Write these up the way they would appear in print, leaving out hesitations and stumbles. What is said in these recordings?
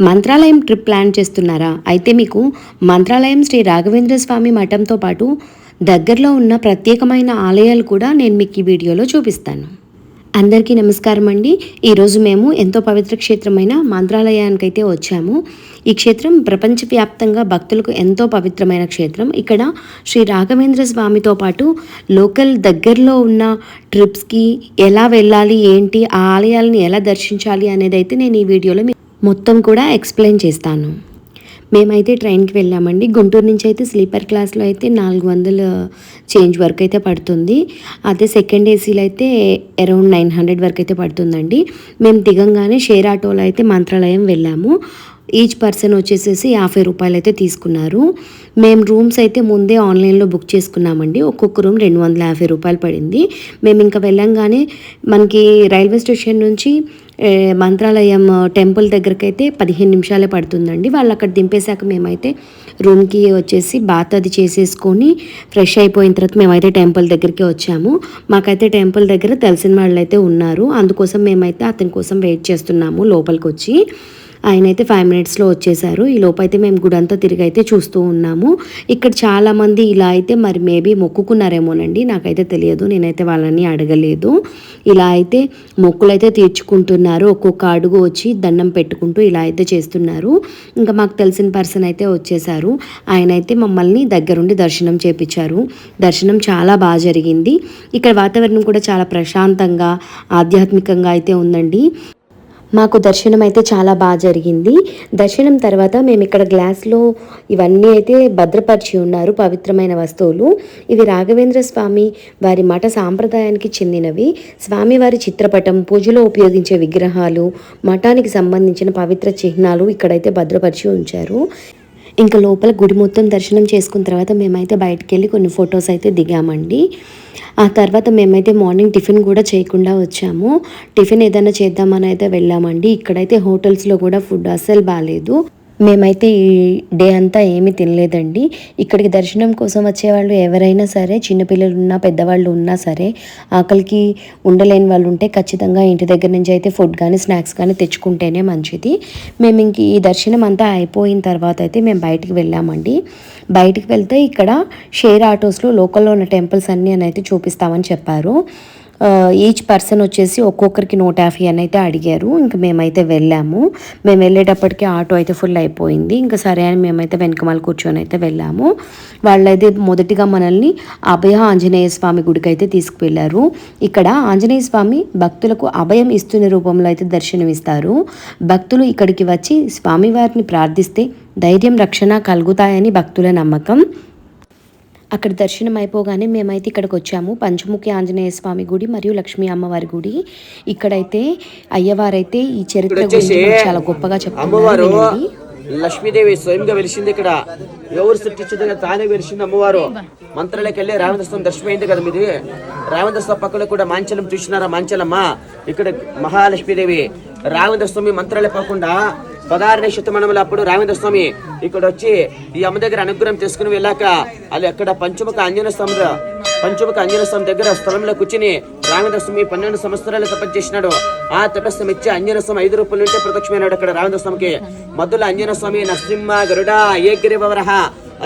Mantralayam trip plan చేస్తున్నారా? అయితే మీకు మంత్రాలయం శ్రీ రాఘవేంద్ర స్వామి మఠంతో పాటు దగ్గరలో ఉన్న ప్రత్యేకమైన ఆలయాలు కూడా నేను మీకు ఈ వీడియోలో చూపిస్తాను. అందరికీ నమస్కారం అండి. ఈరోజు మేము ఎంతో పవిత్ర క్షేత్రమైన మంత్రాలయానికైతే వచ్చాము. ఈ క్షేత్రం ప్రపంచవ్యాప్తంగా భక్తులకు ఎంతో పవిత్రమైన క్షేత్రం. ఇక్కడ శ్రీ రాఘవేంద్ర స్వామితో పాటు లోకల్ దగ్గరలో ఉన్న ట్రిప్స్కి ఎలా వెళ్ళాలి, ఏంటి, ఆ ఆలయాలను ఎలా దర్శించాలి అనేది అయితే నేను ఈ వీడియోలో మొత్తం కూడా ఎక్స్ప్లెయిన్ చేస్తాను. మేమైతే ట్రైన్కి వెళ్ళామండి. గుంటూరు నుంచి అయితే స్లీపర్ క్లాస్లో అయితే 400 చేంజ్ వరకు అయితే పడుతుంది. అదే సెకండ్ ఏసీలో అయితే అరౌండ్ 900 వరకు అయితే పడుతుందండి. మేము దిగంగానే షేర్ ఆటోలో అయితే మంత్రాలయం వెళ్ళాము. ఈచ్ పర్సన్ వచ్చేసేసి 50 రూపాయలు అయితే తీసుకున్నారు. మేము రూమ్స్ అయితే ముందే ఆన్లైన్లో బుక్ చేసుకున్నామండి. ఒక్కొక్క రూమ్ 250 రూపాయలు పడింది. మేము ఇంకా వెళ్ళంగానే మనకి రైల్వే స్టేషన్ నుంచి మంత్రాలయం టెంపుల్ దగ్గరికి అయితే 15 నిమిషాలే పడుతుందండి. వాళ్ళు అక్కడ దింపేశాక మేమైతే రూమ్కి వచ్చేసి బాత్ అది చేసేసుకొని ఫ్రెష్ అయిపోయిన తర్వాత మేమైతే టెంపుల్ దగ్గరికి వచ్చాము. మాకైతే టెంపుల్ దగ్గర తెలిసిన వాళ్ళు అయితే ఉన్నారు. అందుకోసం మేమైతే అతని కోసం వెయిట్ చేస్తున్నాము లోపలికి వచ్చి. ఆయన అయితే 5 మినిట్స్లో వచ్చేసారు. ఈ లోపైతే మేము గుడంతా తిరిగి అయితే చూస్తూ ఉన్నాము. ఇక్కడ చాలామంది ఇలా అయితే మరి మేబీ మొక్కుకున్నారేమోనండి, నాకైతే తెలియదు, నేనైతే వాళ్ళని అడగలేదు. ఇలా అయితే మొక్కులు అయితే తీర్చుకుంటున్నారు. ఒక్కొక్క అడుగు వచ్చి దండం పెట్టుకుంటూ ఇలా అయితే చేస్తున్నారు. ఇంకా మాకు తెలిసిన పర్సన్ అయితే వచ్చేసారు. ఆయన అయితే మమ్మల్ని దగ్గరుండి దర్శనం చేపించారు. దర్శనం చాలా బాగా జరిగింది. ఇక్కడ వాతావరణం కూడా చాలా ప్రశాంతంగా ఆధ్యాత్మికంగా అయితే ఉందండి. మాకు దర్శనం అయితే చాలా బాగా జరిగింది. దర్శనం తర్వాత మేము ఇక్కడ గ్లాస్లో ఇవన్నీ అయితే భద్రపరిచి ఉన్నారు, పవిత్రమైన వస్తువులు. ఇవి రాఘవేంద్ర స్వామి వారి మఠ సాంప్రదాయానికి చెందినవి. స్వామివారి చిత్రపటం, పూజలో ఉపయోగించే విగ్రహాలు, మఠానికి సంబంధించిన పవిత్ర చిహ్నాలు ఇక్కడైతే భద్రపరిచి ఉంచారు. ఇంకా లోపల గుడి మొత్తం దర్శనం చేసుకున్న తర్వాత మేమైతే బయటకు వెళ్ళి కొన్ని ఫొటోస్ అయితే దిగామండి. ఆ తర్వాత మేమైతే మార్నింగ్ టిఫిన్ కూడా చేయకుండా వచ్చాము. టిఫిన్ ఏదైనా చేద్దామని అయితే వెళ్ళామండి. ఇక్కడైతే హోటల్స్లో కూడా ఫుడ్ అస్సలు బాగాలేదు. మేమైతే ఈ డే అంతా ఏమీ తినలేదండి. ఇక్కడికి దర్శనం కోసం వచ్చేవాళ్ళు ఎవరైనా సరే, చిన్నపిల్లలు ఉన్నా పెద్దవాళ్ళు ఉన్నా సరే, ఆకలికి ఉండలేని వాళ్ళు ఉంటే ఖచ్చితంగా ఇంటి దగ్గర నుంచి అయితే ఫుడ్ కానీ స్నాక్స్ కానీ తెచ్చుకుంటేనే మంచిది. మేము ఇంక ఈ దర్శనం అంతా అయిపోయిన తర్వాత అయితే మేము బయటికి వెళ్ళామండి. బయటికి వెళ్తే ఇక్కడ షేర్ ఆటోస్లో లోకల్లో ఉన్న టెంపుల్స్ అన్నీ అని అయితే చూపిస్తామని చెప్పారు. ఈచ్ పర్సన్ వచ్చేసి ఒక్కొక్కరికి 150 అని అయితే అడిగారు. ఇంకా మేమైతే వెళ్ళాము. మేము వెళ్ళేటప్పటికి ఆటో అయితే ఫుల్ అయిపోయింది. ఇంకా సరే అని మేమైతే వెనకమాల కూర్చొని అయితే వెళ్ళాము. వాళ్ళైతే మొదటిగా మనల్ని అభయ ఆంజనేయ స్వామి గుడికి అయితే తీసుకువెళ్ళారు. ఇక్కడ ఆంజనేయ స్వామి భక్తులకు అభయం ఇస్తున్న రూపంలో అయితే దర్శనమిస్తారు. భక్తులు ఇక్కడికి వచ్చి స్వామివారిని ప్రార్థిస్తే ధైర్యం, రక్షణ కలుగుతాయని భక్తుల నమ్మకం. అక్కడ దర్శనం అయిపోగానే మేమైతే ఇక్కడికి వచ్చాము. పంచముఖి ఆంజనేయ స్వామి గుడి మరియు లక్ష్మీ అమ్మవారి గుడి. ఇక్కడైతే అయ్యవారైతే ఈ చరిత్ర గురించి చాలా గొప్పగా చెప్తున్నారు. లక్ష్మీదేవి స్వయంగా వెలిసింది. ఇక్కడ ఎవరు సృష్టించదు, తానే వెలిసింది అమ్మవారు. మంత్రాలకి వెళ్ళి రామేంద్ర స్వామి దర్శనం అయింది కదా మీది. రామేంద్ర స్వామి పక్కన కూడా మాంచలం చూసినారా? మాంచలమ్మ ఇక్కడ మహాలక్ష్మీదేవి. రామేంద్ర స్వామి మంత్రాలే పోకుండా 16వ శతమానంలో అప్పుడు రామేంద్ర స్వామి ఇక్కడ వచ్చి ఈ అమ్మ దగ్గర అనుగ్రహం తీసుకుని వెళ్ళాక అది అక్కడ పంచముఖ ఆంజనేయ స్వామి దగ్గర స్థలంలో కూర్చుని రామేంద్ర స్వామి 12 సంవత్సరాలు తపస్సు చేసినాడు. ఆ తపస్సు మెచ్చి ఆంజనేయ స్వామి 5 రూపాయల నుండి ప్రత్యక్షమైనాడు అక్కడ రామేంద్ర స్వామికి. మధ్యలో ఆంజనేయ స్వామి నరసింహ గరుడ ఏగిరివరహ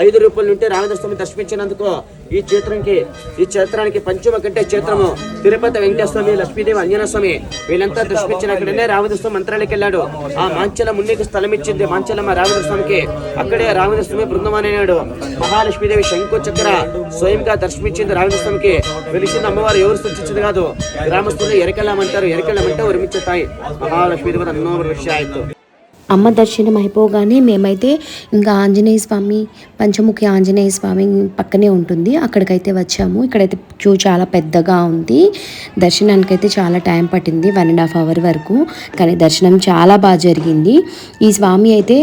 5 రూపాయల నుండి రామేంద్ర స్వామి దర్శించినందుకు ఈ క్షేత్రానికి పంచమ కంటే క్షేత్రము తిరుపతి వెంకటేశ్వర స్వామి, లక్ష్మీదేవి, ఆంజనేయ స్వామి వీళ్ళంతా దర్శించినక్కడనే రామేంద్ర స్వామి మంత్రాలకి వెళ్ళాడు. ఆ మాంచలం ఉన్నికి స్థలం ఇచ్చింది మాంచలమ్మ రామేంద్ర స్వామికి. అక్కడే రామేంద్ర స్వామి బృందమాన్ అయినాడు. మహాలక్ష్మీదేవి శంకు చక్ర స్వయంగా దర్శించింది రామేంద్ర స్వామికి. వెలిసిన అమ్మవారు ఎవరు సృష్టించింది కాదు, గ్రామస్తులు ఎరకెళ్ళమంటారు. ఎరకెళ్ళమంటే ఉరిమిచ్చుతాయి. మహాలక్ష్మీదేవి అన్నో విషయం ఆಯ್ತು. అమ్మ దర్శనం అయిపోగానే మేమైతే ఇంకా ఆంజనేయ స్వామి, పంచముఖి ఆంజనేయ స్వామి పక్కనే ఉంటుంది, అక్కడికైతే వచ్చాము. ఇక్కడైతే క్యూ చాలా పెద్దగా ఉంది. దర్శనానికైతే చాలా టైం పట్టింది, 1.5 అవర్ వరకు. కానీ దర్శనం చాలా బాగా జరిగింది. ఈ స్వామి అయితే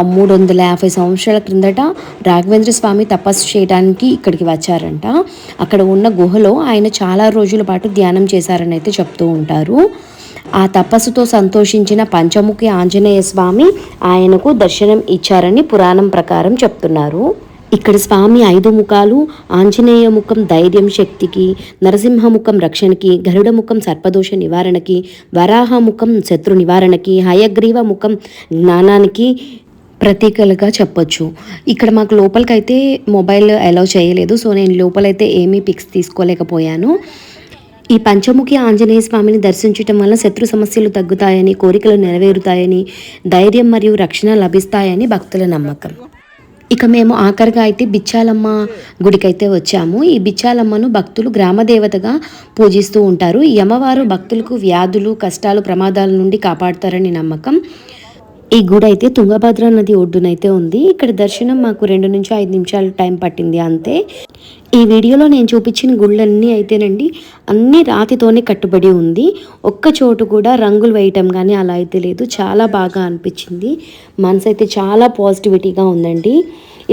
350 సంవత్సరాల క్రిందట రాఘవేంద్ర స్వామి తపస్సు చేయడానికి ఇక్కడికి వచ్చారంట. అక్కడ ఉన్న గుహలో ఆయన చాలా రోజుల పాటు ధ్యానం చేశారని అయితే చెప్తూ ఉంటారు. ఆ తపస్సుతో సంతోషించిన పంచముఖి ఆంజనేయ స్వామి ఆయనకు దర్శనం ఇచ్చారని పురాణం ప్రకారం చెప్తున్నారు. ఇక్కడ స్వామి 5 ముఖాలు, ఆంజనేయ ముఖం ధైర్యం శక్తికి, నరసింహ ముఖం రక్షణకి, గరుడ ముఖం సర్పదోష నివారణకి, వరాహ ముఖం శత్రు నివారణకి, హయగ్రీవ ముఖం జ్ఞానానికి ప్రతీకలుగా చెప్పొచ్చు. ఇక్కడ మాకు లోపలికైతే మొబైల్ అలౌ చేయలేదు, సో నేను లోపలైతే ఏమీ పిక్స్ తీసుకోలేకపోయాను. ఈ పంచముఖి ఆంజనేయ స్వామిని దర్శించటం వల్ల శత్రు సమస్యలు తగ్గుతాయని, కోరికలు నెరవేరుతాయని, ధైర్యం మరియు రక్షణ లభిస్తాయని భక్తుల నమ్మకం. ఇక మేము ఆఖరిగా అయితే బిచ్చాలమ్మ గుడికైతే వచ్చాము. ఈ బిచ్చాలమ్మను భక్తులు గ్రామదేవతగా పూజిస్తూ ఉంటారు. ఈ అమ్మవారు భక్తులకు వ్యాధులు, కష్టాలు, ప్రమాదాల నుండి కాపాడుతారని నమ్మకం. ఈ గుడి అయితే తుంగభద్ర నది ఒడ్డునైతే ఉంది. ఇక్కడ దర్శనం మాకు 2 నుంచి 5 నిమిషాలు టైం పట్టింది అంతే. ఈ వీడియోలో నేను చూపించిన గుళ్ళన్నీ అయితేనండి అన్ని రాతితోనే కట్టుబడి ఉంది. ఒక్క చోటు కూడా రంగులు వేయటం కానీ అలా అయితే లేదు. చాలా బాగా అనిపించింది. మనసు అయితే చాలా పాజిటివిటీగా ఉందండి.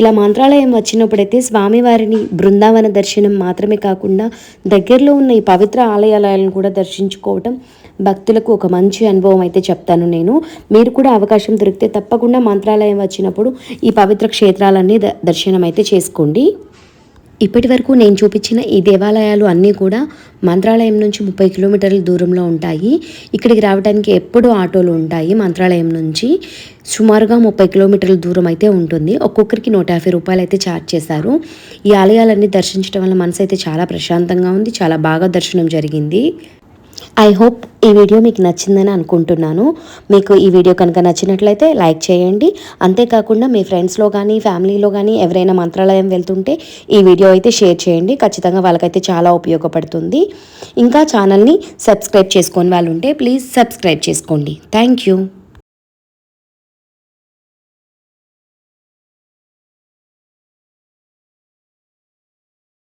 ఇలా మంత్రాలయం వచ్చినప్పుడైతే స్వామివారిని బృందావన దర్శనం మాత్రమే కాకుండా దగ్గరలో ఉన్న ఈ పవిత్ర ఆలయాలను కూడా దర్శించుకోవటం భక్తులకు ఒక మంచి అనుభవం అయితే చెప్తాను నేను. మీరు కూడా అవకాశం దొరికితే తప్పకుండా మంత్రాలయం వచ్చినప్పుడు ఈ పవిత్ర క్షేత్రాలన్నీ దర్శనం అయితే చేసుకోండి. ఇప్పటి వరకు నేను చూపించిన ఈ దేవాలయాలు అన్నీ కూడా మంత్రాలయం నుంచి 30 కిలోమీటర్ల దూరంలో ఉంటాయి. ఇక్కడికి రావడానికి ఎప్పుడూ ఆటోలు ఉంటాయి. మంత్రాలయం నుంచి సుమారుగా 30 కిలోమీటర్ల దూరం అయితే ఉంటుంది. ఒక్కొక్కరికి 150 రూపాయలు అయితే ఛార్జ్ చేశారు. ఈ ఆలయాలన్నీ దర్శించడం వల్ల మనసు అయితే చాలా ప్రశాంతంగా ఉంది. చాలా బాగా దర్శనం జరిగింది. ఐ హోప్ ఈ వీడియో మీకు నచ్చిందని అనుకుంటున్నాను. మీకు ఈ వీడియో కనుక నచ్చినట్లయితే లైక్ చేయండి. అంతేకాకుండా మీ ఫ్రెండ్స్లో కానీ ఫ్యామిలీలో కానీ ఎవరైనా మంత్రాలయం వెళ్తుంటే ఈ వీడియో అయితే షేర్ చేయండి. ఖచ్చితంగా వాళ్ళకైతే చాలా ఉపయోగపడుతుంది. ఇంకా ఛానల్ని సబ్స్క్రైబ్ చేసుకొని వాళ్ళు ఉంటే ప్లీజ్ సబ్స్క్రైబ్ చేసుకోండి. Thank you.